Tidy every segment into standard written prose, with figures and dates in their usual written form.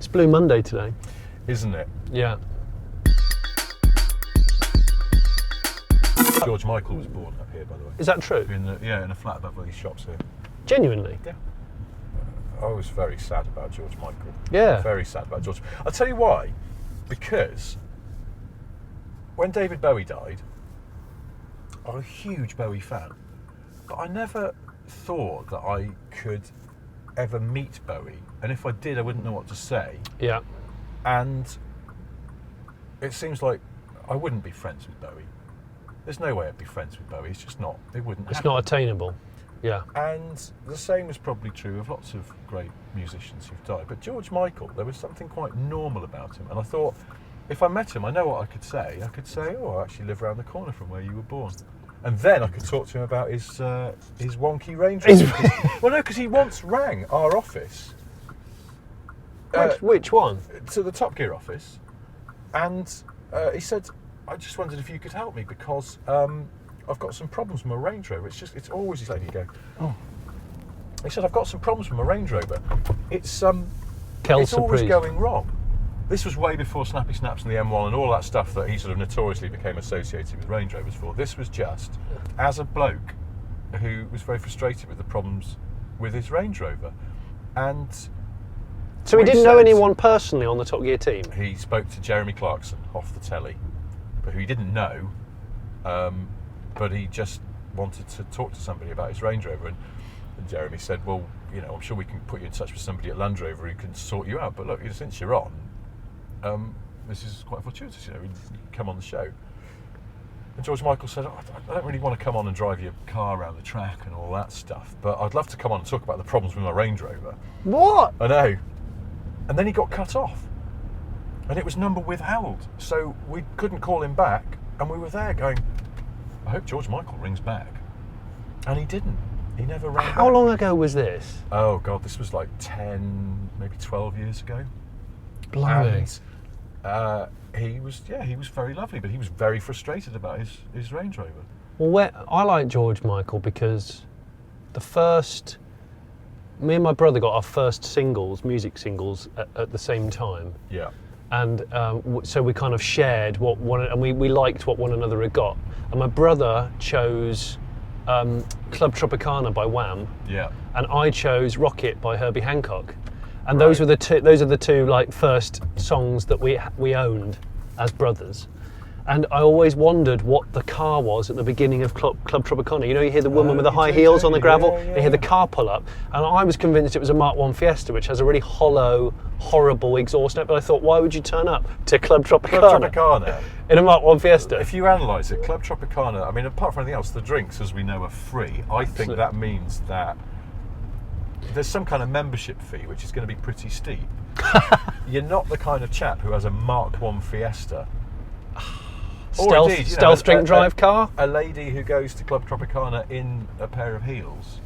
It's Blue Monday today. Isn't it? Yeah. George Michael was born up here, by the way. Is that true? In a flat above these shops here. Genuinely? Yeah. I was very sad about George Michael. Yeah. Very sad about George. I'll tell you why. Because when David Bowie died, I'm a huge Bowie fan, but I never thought that I could ever meet Bowie, and if I did, I wouldn't know what to say. Yeah. And it seems like I wouldn't be friends with Bowie. There's no way I'd be friends with Bowie. It's just not. It wouldn't. It's happen. not attainable. Yeah. And the same is probably true of lots of great musicians who've died. But George Michael, there was something quite normal about him, and I thought, if I met him, I know what I could say. I could say, "Oh, I actually live around the corner from where you were born." And then I could talk to him about his wonky Range Rover. Well, no, because he once rang our office. Which one? To the Top Gear office. And he said, I just wondered if you could help me because I've got some problems with my Range Rover. It's always this lady go, oh. He said, I've got some problems with my Range Rover. It's always going wrong. This was way before Snappy Snaps and the M1 and all that stuff that he sort of notoriously became associated with Range Rovers for. This was just as a bloke who was very frustrated with the problems with his Range Rover. And so he didn't know anyone personally on the Top Gear team? He spoke to Jeremy Clarkson off the telly, who he didn't know, but he just wanted to talk to somebody about his Range Rover. And Jeremy said, well, you know, I'm sure we can put you in touch with somebody at Land Rover who can sort you out. But look, since you're on, this is quite fortuitous, you know, you can come on the show. And George Michael said, I don't really want to come on and drive your car around the track and all that stuff, but I'd love to come on and talk about the problems with my Range Rover. What? I know. And then he got cut off. And it was number withheld. So we couldn't call him back, and we were there going, I hope George Michael rings back. And he didn't. He never rang back. How long ago was this? Oh, God, this was like 10, maybe 12 years ago. Blimey. And he was very lovely, but he was very frustrated about his Range Rover. Well, I like George Michael because me and my brother got our first music singles at the same time. Yeah. And so we kind of shared and we liked what one another had got. And my brother chose Club Tropicana by Wham. Yeah. And I chose Rocket by Herbie Hancock. And those are the two like first songs that we owned as brothers. And I always wondered what the car was at the beginning of Club Tropicana. You know, you hear the woman with the high heels on the gravel, you hear the car pull up, and I was convinced it was a Mark I Fiesta, which has a really hollow, horrible exhaust note, but I thought, why would you turn up to Club Tropicana in a Mark I Fiesta? If you analyse it, Club Tropicana, I mean, apart from anything else, the drinks, as we know, are free. I think that means that there's some kind of membership fee, which is going to be pretty steep. You're not the kind of chap who has a Mark I Fiesta. Stealth drink drive car? A lady who goes to Club Tropicana in a pair of heels.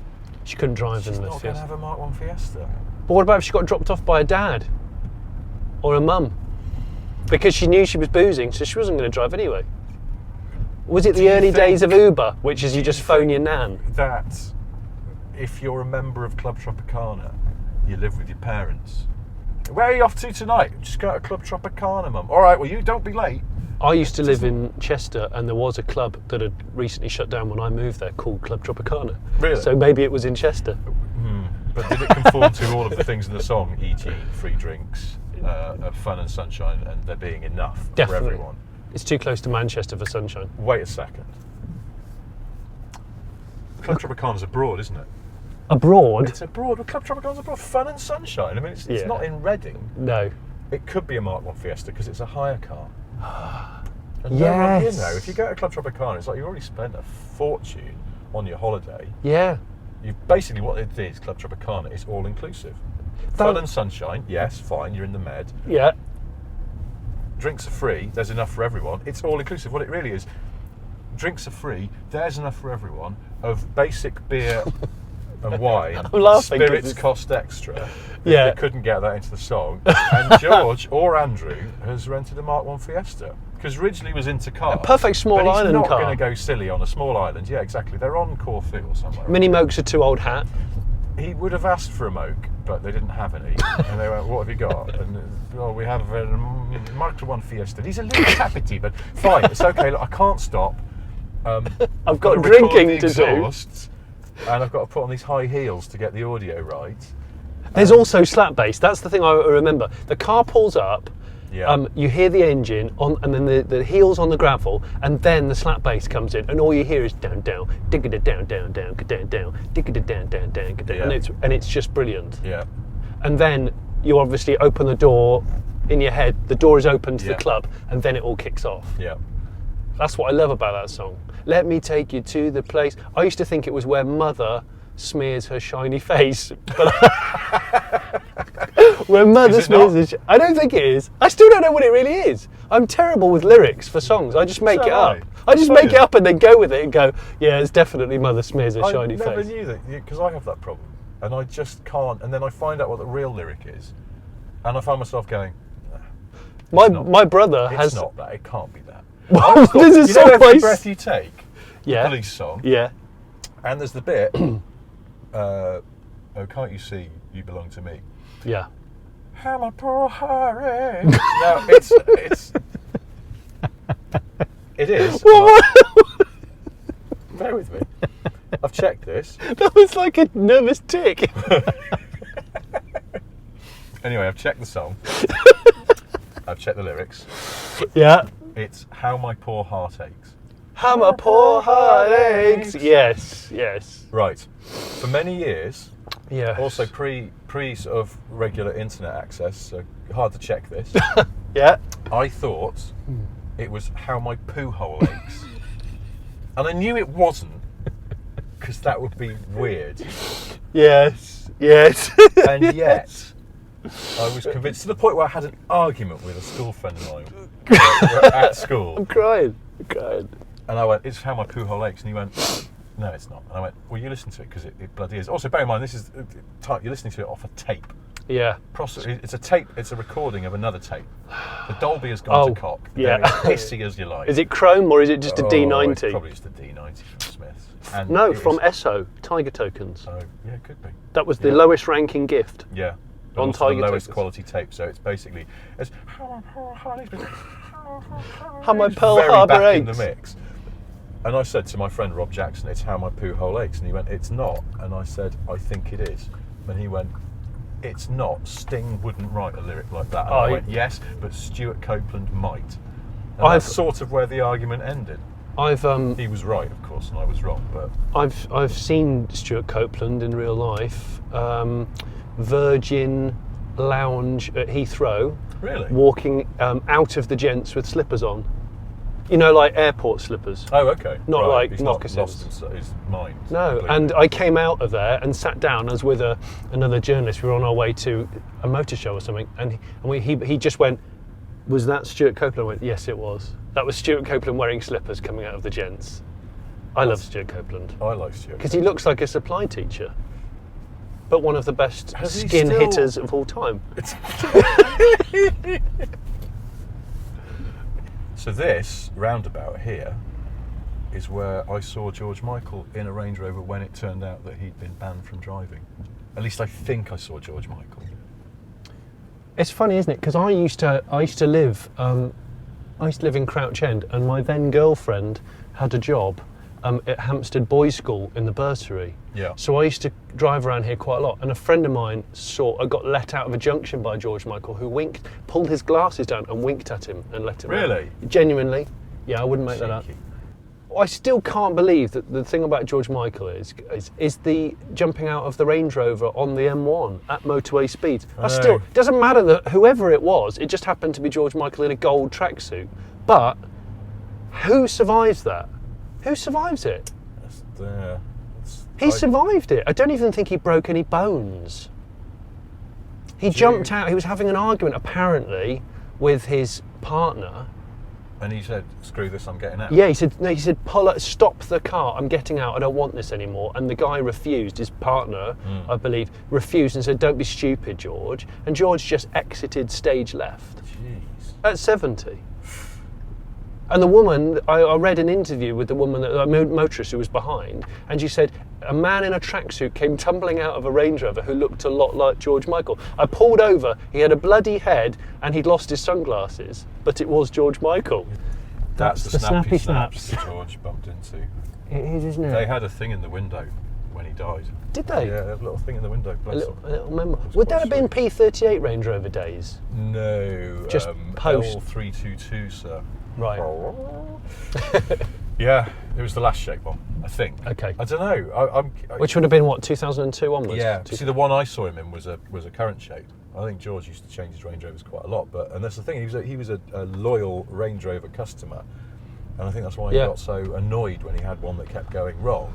She couldn't drive in the Fiesta. She's not going to have a Mark I Fiesta. But what about if she got dropped off by a dad? Or a mum? Because she knew she was boozing, so she wasn't going to drive anyway. Was it the early days of Uber, which is you just phone your nan? That if you're a member of Club Tropicana, you live with your parents. Where are you off to tonight? Just go to Club Tropicana, mum. All right, well, you don't be late. I used to live in Chester, and there was a club that had recently shut down when I moved there called Club Tropicana. Really? So maybe it was in Chester. But did it conform to all of the things in the song, e.g. free drinks, fun and sunshine, and there being enough for everyone? It's too close to Manchester for sunshine. Wait a second. Club Tropicana's abroad, isn't it? Abroad? It's abroad. Well, Club Tropicana's abroad. Fun and sunshine. I mean, it's not in Reading. No. It could be a Mark I Fiesta because it's a hire car. And yes. no one, if you go to Club Tropicana, it's like you've already spent a fortune on your holiday. Yeah. Basically what it is, Club Tropicana, is all inclusive. Fun and sunshine, yes, fine, you're in the med. Yeah. Drinks are free, there's enough for everyone. It's all inclusive. What it really is, drinks are free, there's enough for everyone of basic beer and wine. I'm laughing. Spirits cost extra. Yeah. They couldn't get that into the song. And George or Andrew has rented a Mark I Fiesta. Because Ridgely was into cars. A perfect small island car. He's not going to go silly on a small island. Yeah, exactly. They're on Corfu or somewhere. Mini Mokes a 2 old hat. he would have asked for a moke, but they didn't have any. And they went, what have you got? And we have a Mark I Fiesta. He's a little tappity, but fine, it's okay. Look, I can't stop. I've got to drinking record the to do. exhausts, and I've got to put on these high heels to get the audio right. There's also slap bass. That's the thing I remember. The car pulls up. Yeah. You hear the engine on, and then the heels on the gravel, and then the slap bass comes in, and all you hear is down, down, digga down, down, down, down, down, digga down, down, down, down, and it's just brilliant. Yeah. And then you obviously open the door in your head. The door is open to the club, and then it all kicks off. Yeah. That's what I love about that song. Let me take you to the place. I used to think it was where Mother smears her shiny face, but where Mother smears I don't think it is. I still don't know what it really is. I'm terrible with lyrics for songs. I just make it up. I just make it up and then go with it and go, yeah, it's definitely Mother smears her shiny face. I never knew that, because I have that problem, and I just can't. And then I find out what the real lyric is, and I find myself going, my brother has. It's not that. It can't be that. Well, there's a song Every Breath You Take, yeah, the Police song, yeah, and there's the bit, oh, can't you see you belong to me? Yeah. How my poor heart aches. No, it is. Bear with me. I've checked this. That was like a nervous tick. Anyway, I've checked the song. I've checked the lyrics. Yeah. It's How My Poor Heart Aches. How my poor heart aches. Yes, yes. Right. For many years, yeah. Also pre sort of regular internet access, so hard to check this. Yeah. I thought it was How My Poo Hole Aches. And I knew it wasn't, because that would be weird. Yes, yes. And yet, I was convinced, to the point where I had an argument with a school friend of mine at school. I'm crying. And I went, it's How My Poo Hole Aches. And he went, no, it's not. And I went, well, you listen to it, because it bloody is. Also, bear in mind, this is you're listening to it off a tape. Yeah. It's a tape, it's a recording of another tape. The Dolby has gone to cock. Yeah. They're as pissy as you like. Is it Chrome or is it just a D90? It's probably just a D90 from Smith. And no, from Esso, Tiger Tokens. Oh, yeah, it could be. That was the lowest ranking gift. Yeah. On also Tiger the lowest Tokens. quality tape, so it's basically How my Pearl very Harbor back in aches. the mix. And I said to my friend Rob Jackson, it's How My Poo Hole Aches. And he went, it's not. And I said, I think it is. And he went, it's not. Sting wouldn't write a lyric like that. And I went, yes, but Stuart Copeland might. And that's sort of where the argument ended. He was right, of course, and I was wrong. But I've seen Stuart Copeland in real life. Virgin Lounge at Heathrow. Really? Walking out of the gents with slippers on. You know, like airport slippers. Oh, okay. Not like He's moccasins. Not lost his mind. No, completely. and I came out of there and sat down as with another journalist. We were on our way to a motor show or something, and he just went, was that Stuart Copeland? I went, yes, it was. That was Stuart Copeland wearing slippers coming out of the gents. I love Stuart Copeland. I like Stuart. Because he looks like a supply teacher, but one of the best skin still... hitters of all time. So this roundabout here is where I saw George Michael in a Range Rover when it turned out that he'd been banned from driving. At least I think I saw George Michael. It's funny, isn't it? Because I used to live in Crouch End, and my then girlfriend had a job at Hampstead Boys' School in the bursary. Yeah. So I used to drive around here quite a lot, and a friend of mine got let out of a junction by George Michael, who pulled his glasses down and winked at him and let him out. Really? Genuinely. Yeah, I wouldn't make that up. Cheeky. I still can't believe that the thing about George Michael is the jumping out of the Range Rover on the M1 at motorway speeds. It doesn't matter that whoever it was, it just happened to be George Michael in a gold tracksuit. But who survives that? Who survives it? He survived it. I don't even think he broke any bones. He jumped out. He was having an argument, apparently, with his partner. And he said, screw this, I'm getting out. Yeah, he said, stop the car, I'm getting out, I don't want this anymore. And the guy refused, his partner, I believe, refused and said, don't be stupid, George. And George just exited stage left. Jeez. At 70. And the woman, I read an interview with the woman, the motorist who was behind, and she said a man in a tracksuit came tumbling out of a Range Rover who looked a lot like George Michael. I pulled over, he had a bloody head and he'd lost his sunglasses, but it was George Michael. That's the snappy snaps snaps. George bumped into. It is, isn't it? They had a thing in the window when he died. Did they? Yeah, they had a little thing in the window. A Bless them. little memo. That's Would quite that have been sweet. P38 Range Rover days? No. Just post. L322, sir. Right. Yeah, it was the last shape one, I think. Okay. I don't know. Which would have been what, 2002 onwards? Yeah. See, the one I saw him in was a current shape. I think George used to change his Range Rovers quite a lot, and that's the thing. He was a loyal Range Rover customer, and I think that's why he got so annoyed when he had one that kept going wrong,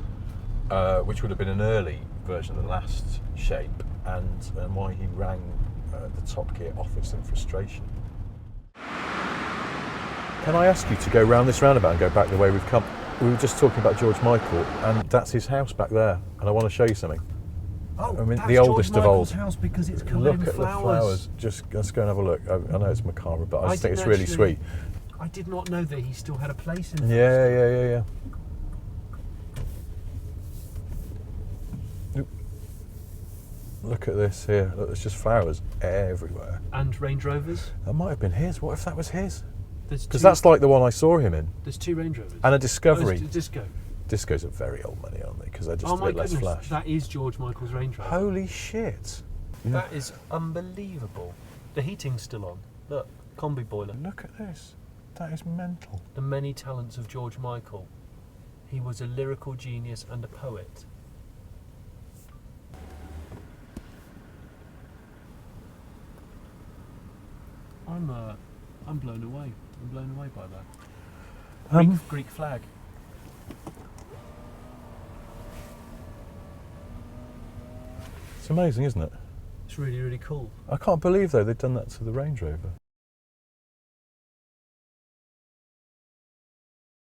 which would have been an early version of the last shape, and why he rang the Top Gear office in frustration. Can I ask you to go round this roundabout and go back the way we've come? We were just talking about George Michael, and that's his house back there, and I want to show you something. Oh, I mean, that's the oldest George of old. Michael's house because it's covered Look in at flowers. the flowers. Just let's go and have a look. I know it's macabre, but I just think it's didn't really actually- sweet. I did not know that he still had a place in. Yeah. Oop. Look at this here. Look, there's just flowers everywhere. And Range Rovers. That might have been his. What if that was his? There's Because two- that's like the one I saw him in. There's two Range Rovers. And a Oh, Discovery. it's Disco. Discos are very old money, aren't they? Because they're just Oh a my bit less goodness, flash. that is George Michael's Range Rover. Holy shit. That is unbelievable. The heating's still on. Look, combi boiler. Look at this. That is mental. The many talents of George Michael. He was a lyrical genius and a poet. I'm blown away. I'm blown away by that. Greek flag. It's amazing, isn't it? It's really, really cool. I can't believe, though, they've done that to the Range Rover.